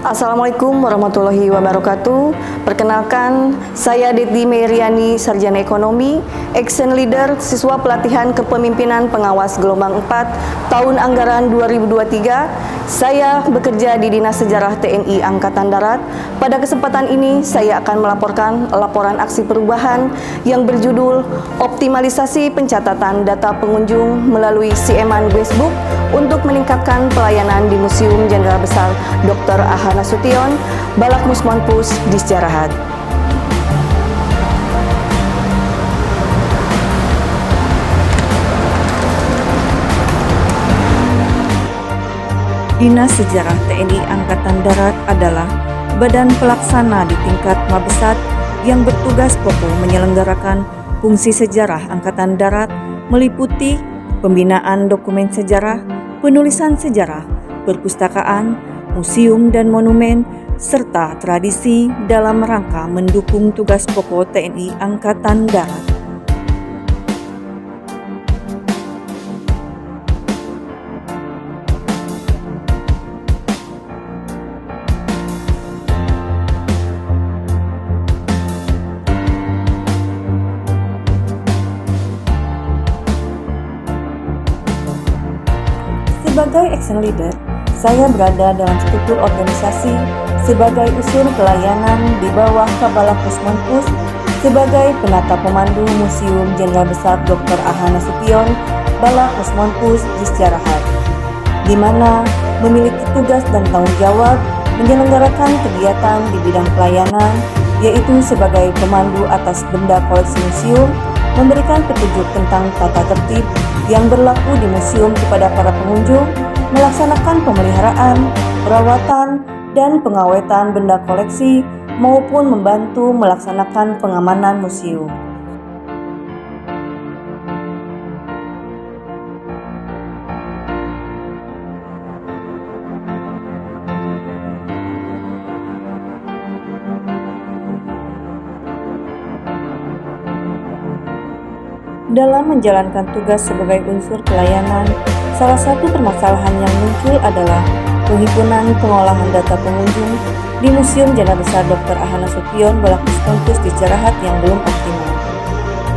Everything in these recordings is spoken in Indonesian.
Assalamualaikum warahmatullahi wabarakatuh. Perkenalkan, saya Deti Meriani, Sarjana Ekonomi, Action Leader, Siswa Pelatihan Kepemimpinan Pengawas Gelombang 4, tahun anggaran 2023. Saya bekerja di Dinas Sejarah TNI Angkatan Darat. Pada kesempatan ini, saya akan melaporkan laporan aksi perubahan yang berjudul Optimalisasi Pencatatan Data Pengunjung melalui CMAN Guestbook untuk meningkatkan pelayanan di Museum Jenderal Besar Dr. Aha Nasution, Balak Musmonpus, Disjarahat. Dinas Sejarah TNI Angkatan Darat adalah badan pelaksana di tingkat Mabesat yang bertugas pokok menyelenggarakan fungsi sejarah Angkatan Darat meliputi pembinaan dokumen sejarah, penulisan sejarah, perpustakaan, museum dan monumen, serta tradisi dalam rangka mendukung tugas pokok TNI Angkatan Darat. Sebagai Action Leader, saya berada dalam struktur organisasi sebagai unsur pelayanan di bawah Kabala Musmonpus sebagai penata pemandu Museum Jenderal Besar Dr. Aha Nasution, Balak Musmonpus, Disjarahat, di mana memiliki tugas dan tanggung jawab menyelenggarakan kegiatan di bidang pelayanan, yaitu sebagai pemandu atas benda koleksi museum, memberikan petunjuk tentang tata tertib yang berlaku di museum kepada para pengunjung, melaksanakan pemeliharaan, perawatan, dan pengawetan benda koleksi, maupun membantu melaksanakan pengamanan museum. Dalam menjalankan tugas sebagai unsur pelayanan, salah satu permasalahan yang muncul adalah penghimpunan pengolahan data pengunjung di Museum Jenderal Besar Dr. Aha Nasution, Balak Musmonpus, Disjarahat yang belum optimal.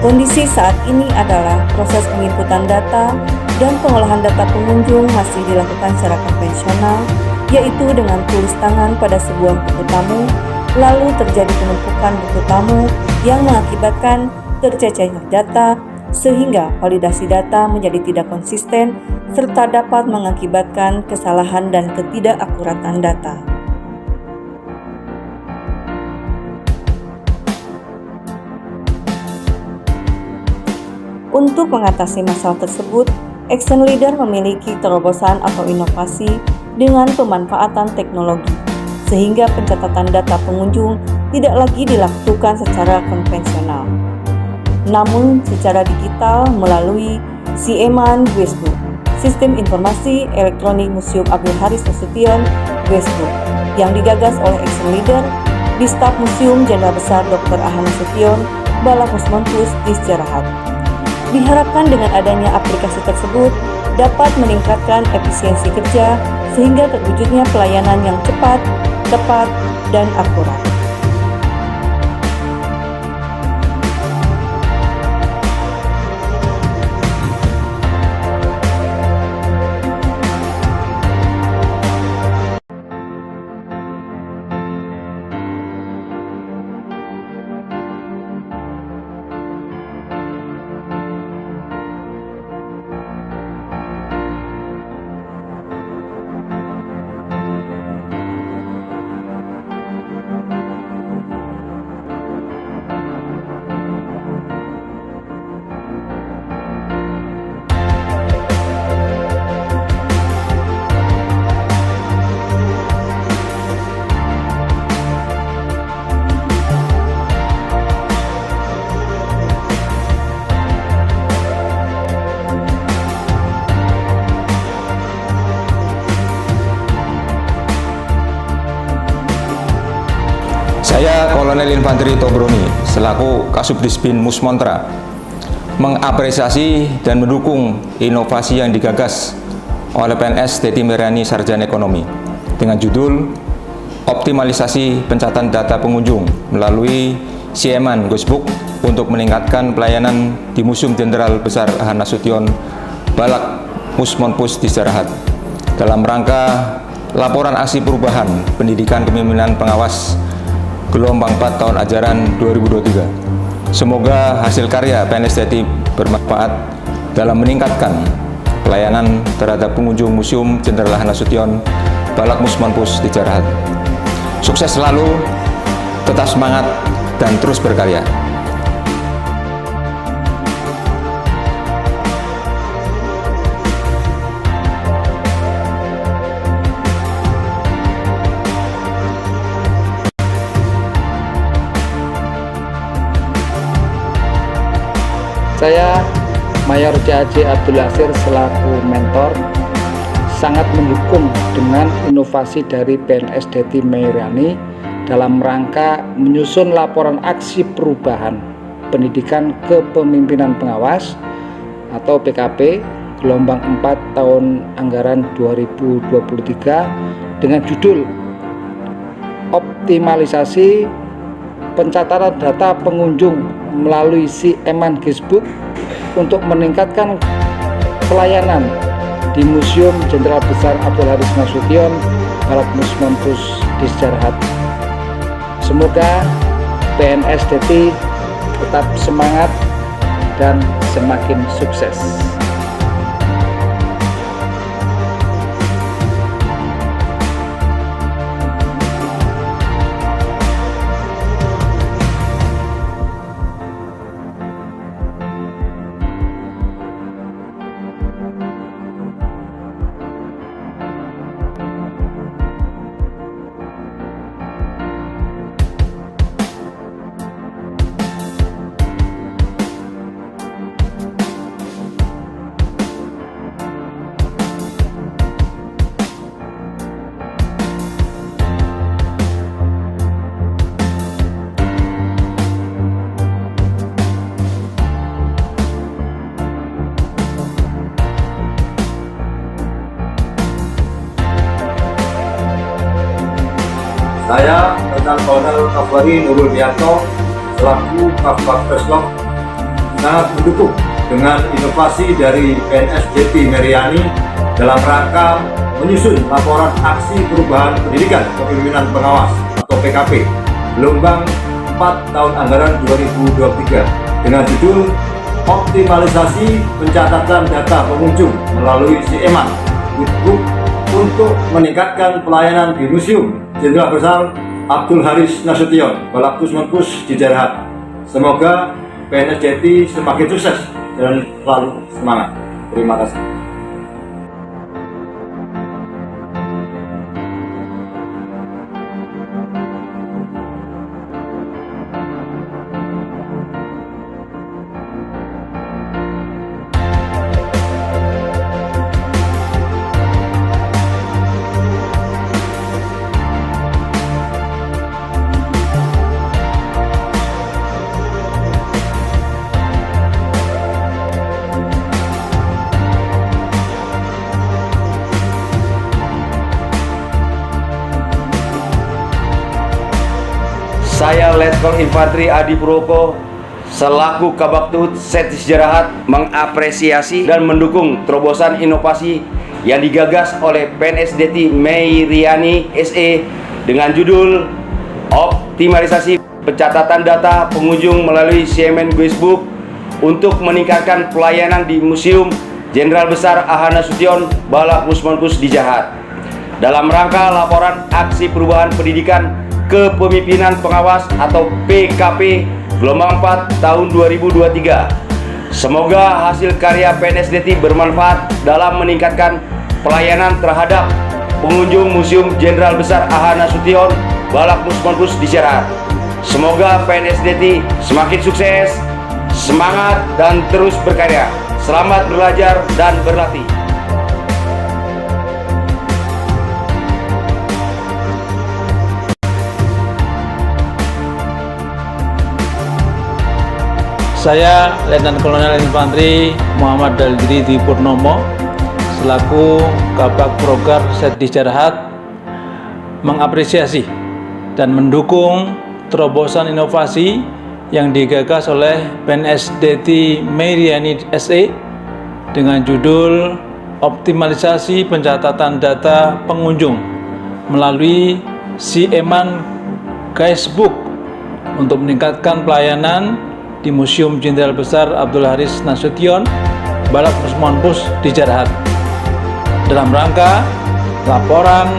Kondisi saat ini adalah proses penginputan data dan pengolahan data pengunjung masih dilakukan secara konvensional, yaitu dengan tulis tangan pada sebuah buku tamu, lalu terjadi penumpukan buku tamu yang mengakibatkan tercecernya data, sehingga validasi data menjadi tidak konsisten serta dapat mengakibatkan kesalahan dan ketidakakuratan data. Untuk mengatasi masalah tersebut, Action Leader memiliki terobosan atau inovasi dengan pemanfaatan teknologi, sehingga pencatatan data pengunjung tidak lagi dilakukan secara konvensional, namun secara digital melalui CMAN Guestbook, Sistem Informasi Elektronik Museum Abdul Haris Nasution Guestbook, yang digagas oleh Action Leader di Staf Museum Jenderal Besar Dr. Aha Nasution, Balak Musmonpus, Disjarahat. Diharapkan dengan adanya aplikasi tersebut dapat meningkatkan efisiensi kerja sehingga terwujudnya pelayanan yang cepat, tepat, dan akurat. Saya Kolonel Infanteri Tobroni selaku Kasubdisbin Musmontra mengapresiasi dan mendukung inovasi yang digagas oleh PNS Deti Meriani Sarjana Ekonomi dengan judul optimalisasi pencatatan data pengunjung melalui Sieman Guestbook untuk meningkatkan pelayanan di Museum Jenderal Besar A.H. Nasution Balak Musmonpus di Jarahat dalam rangka laporan aksi perubahan pendidikan kepemimpinan pengawas gelombang 4 tahun ajaran 2023. Semoga hasil karya PNS Jati bermanfaat dalam meningkatkan pelayanan terhadap pengunjung Museum Jenderal A.H. Nasution Balak Musmonpus di Jarahat. Sukses selalu, tetap semangat, dan terus berkarya. Saya, Mayor C.A.J. Abdul Nasir selaku mentor, sangat mendukung dengan inovasi dari PNS Deti Meiriani dalam rangka menyusun laporan aksi perubahan pendidikan kepemimpinan pengawas atau PKP gelombang 4 tahun anggaran 2023 dengan judul Optimalisasi Pencatatan Data Pengunjung melalui Sieman Guestbook untuk meningkatkan pelayanan di Museum Jenderal Besar Abdul Haris Nasution Balak Musmonpus di Jarahat. Semoga PNS Deti tetap semangat dan semakin sukses. Saya, Lieutenant Kolonel Kavalri Nurul Dianto, selaku Kabak Peslok, sangat mendukung dengan inovasi dari PNS Jati Meiriani dalam rangka menyusun laporan aksi perubahan pendidikan kepemimpinan pengawas atau PKP gelombang 4 tahun anggaran 2023 dengan judul Optimalisasi Pencatatan Data Pengunjung melalui Sieman Guestbook untuk meningkatkan pelayanan di Museum Jenderal Besar Abdul Haris Nasution Balak Musmonpus di Jarahat. Semoga PNS Jati semakin sukses dan selalu semangat. Terima kasih. Saya Letkol Infantri Adi Purwoko selaku Kabaktuhut Setis Jarahat mengapresiasi dan mendukung terobosan inovasi yang digagas oleh PNS Deti Meiriani SE dengan judul Optimalisasi Pencatatan Data Pengunjung melalui Sieman Guestbook untuk meningkatkan pelayanan di Museum Jenderal Besar A.H. Nasution Balak Musmonpus di Jarahat dalam rangka laporan aksi perubahan pendidikan kepemimpinan pengawas atau PKP gelombang 4 tahun 2023. Semoga hasil karya PNS Deti bermanfaat dalam meningkatkan pelayanan terhadap pengunjung Museum Jenderal Besar A.H. Nasution Balak Musmonpus di Jarahat. Semoga PNS Deti semakin sukses, semangat, dan terus berkarya. Selamat belajar dan berlatih. Saya Letnan Kolonel Infantri Muhammad Daldiri Purnomo selaku Kabak Progar Setis Jarahat mengapresiasi dan mendukung terobosan inovasi yang digagas oleh PNSDT Meriani SE dengan judul Optimalisasi Pencatatan Data Pengunjung melalui Eman Guestbook untuk meningkatkan pelayanan di Museum Jenderal Besar Abdul Haris Nasution, Balak Musmonpus di Jarahat, dalam rangka laporan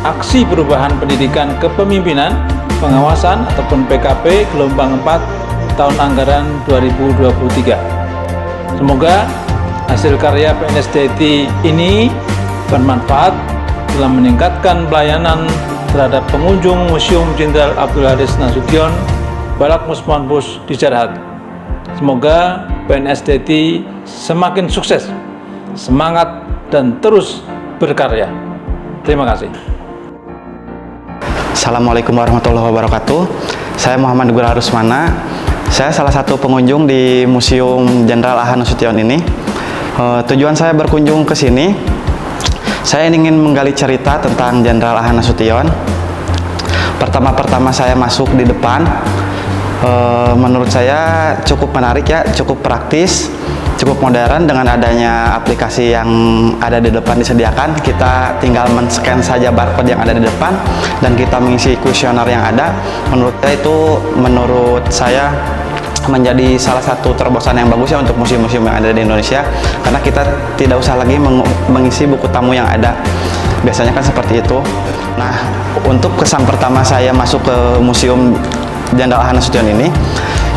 aksi perubahan pendidikan kepemimpinan pengawasan ataupun PKP gelombang 4 tahun anggaran 2023. Semoga hasil karya PNSDT ini bermanfaat dalam meningkatkan pelayanan terhadap pengunjung Museum Jenderal Abdul Haris Nasution, Balak Musmonpus di Jarahat. Semoga PNSDT semakin sukses, semangat, dan terus berkarya. Terima kasih. Assalamualaikum warahmatullahi wabarakatuh. Saya Muhammad Gula Rusmana. Saya salah satu pengunjung di Museum Jenderal A.H. Nasution ini. Tujuan saya berkunjung ke sini, saya ingin menggali cerita tentang Jenderal A.H. Nasution. Pertama-tama saya masuk di depan, menurut saya cukup menarik ya, cukup praktis, cukup modern dengan adanya aplikasi yang ada di depan disediakan. Kita tinggal men-scan saja barcode yang ada di depan dan kita mengisi kuesioner yang ada. Menurut saya menjadi salah satu terobosan yang bagus ya untuk museum-museum yang ada di Indonesia, karena kita tidak usah lagi mengisi buku tamu yang ada. Biasanya kan seperti itu. Nah, untuk kesan pertama saya masuk ke Museum Jenderal A.H. Nasution ini,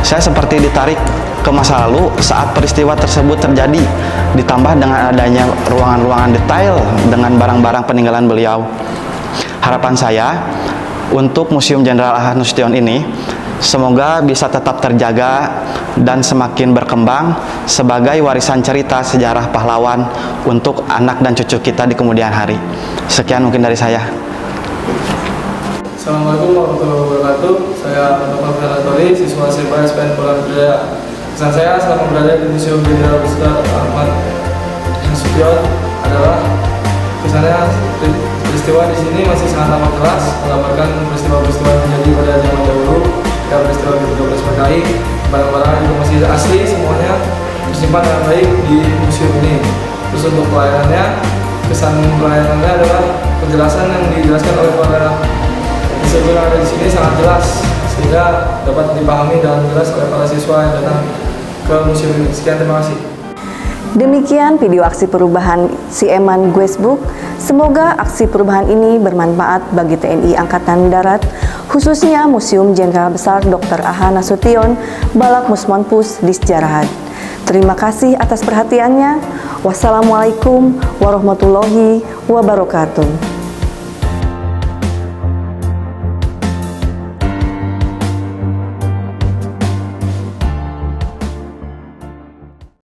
saya seperti ditarik ke masa lalu saat peristiwa tersebut terjadi, ditambah dengan adanya ruangan-ruangan detail dengan barang-barang peninggalan beliau. Harapan saya untuk Museum Jenderal A.H. Nasution ini semoga bisa tetap terjaga dan semakin berkembang sebagai warisan cerita sejarah pahlawan untuk anak dan cucu kita di kemudian hari. Sekian mungkin dari saya. Assalamualaikum warahmatullahi wabarakatuh. Saya Muhammad Feratori, siswa SMA SPN Polan Budaya. Kesan saya selama berada di Museum Jenderal Besar Ahmad Nasution adalah kesannya peristiwa di sini masih sangat amat keras, menggambarkan peristiwa-peristiwa yang terjadi pada zaman dahulu. Ketika peristiwa ke-12 PKI, barang-barang juga masih asli, semuanya disimpan dengan baik di museum ini. Terus untuk pelayanannya, kesan pelayanannya adalah penjelasan yang dijelaskan oleh para instruktur yang ada di sini sangat jelas, sehingga dapat dipahami dengan jelas oleh para siswa yang datang ke museum ini. Sekian, terima kasih. Demikian video aksi perubahan Eman Guestbook. Semoga aksi perubahan ini bermanfaat bagi TNI Angkatan Darat, khususnya Museum Jenderal Besar Dr. A.H. Nasution, Balak Musmonpus di Jarahat. Terima kasih atas perhatiannya. Wassalamualaikum warahmatullahi wabarakatuh.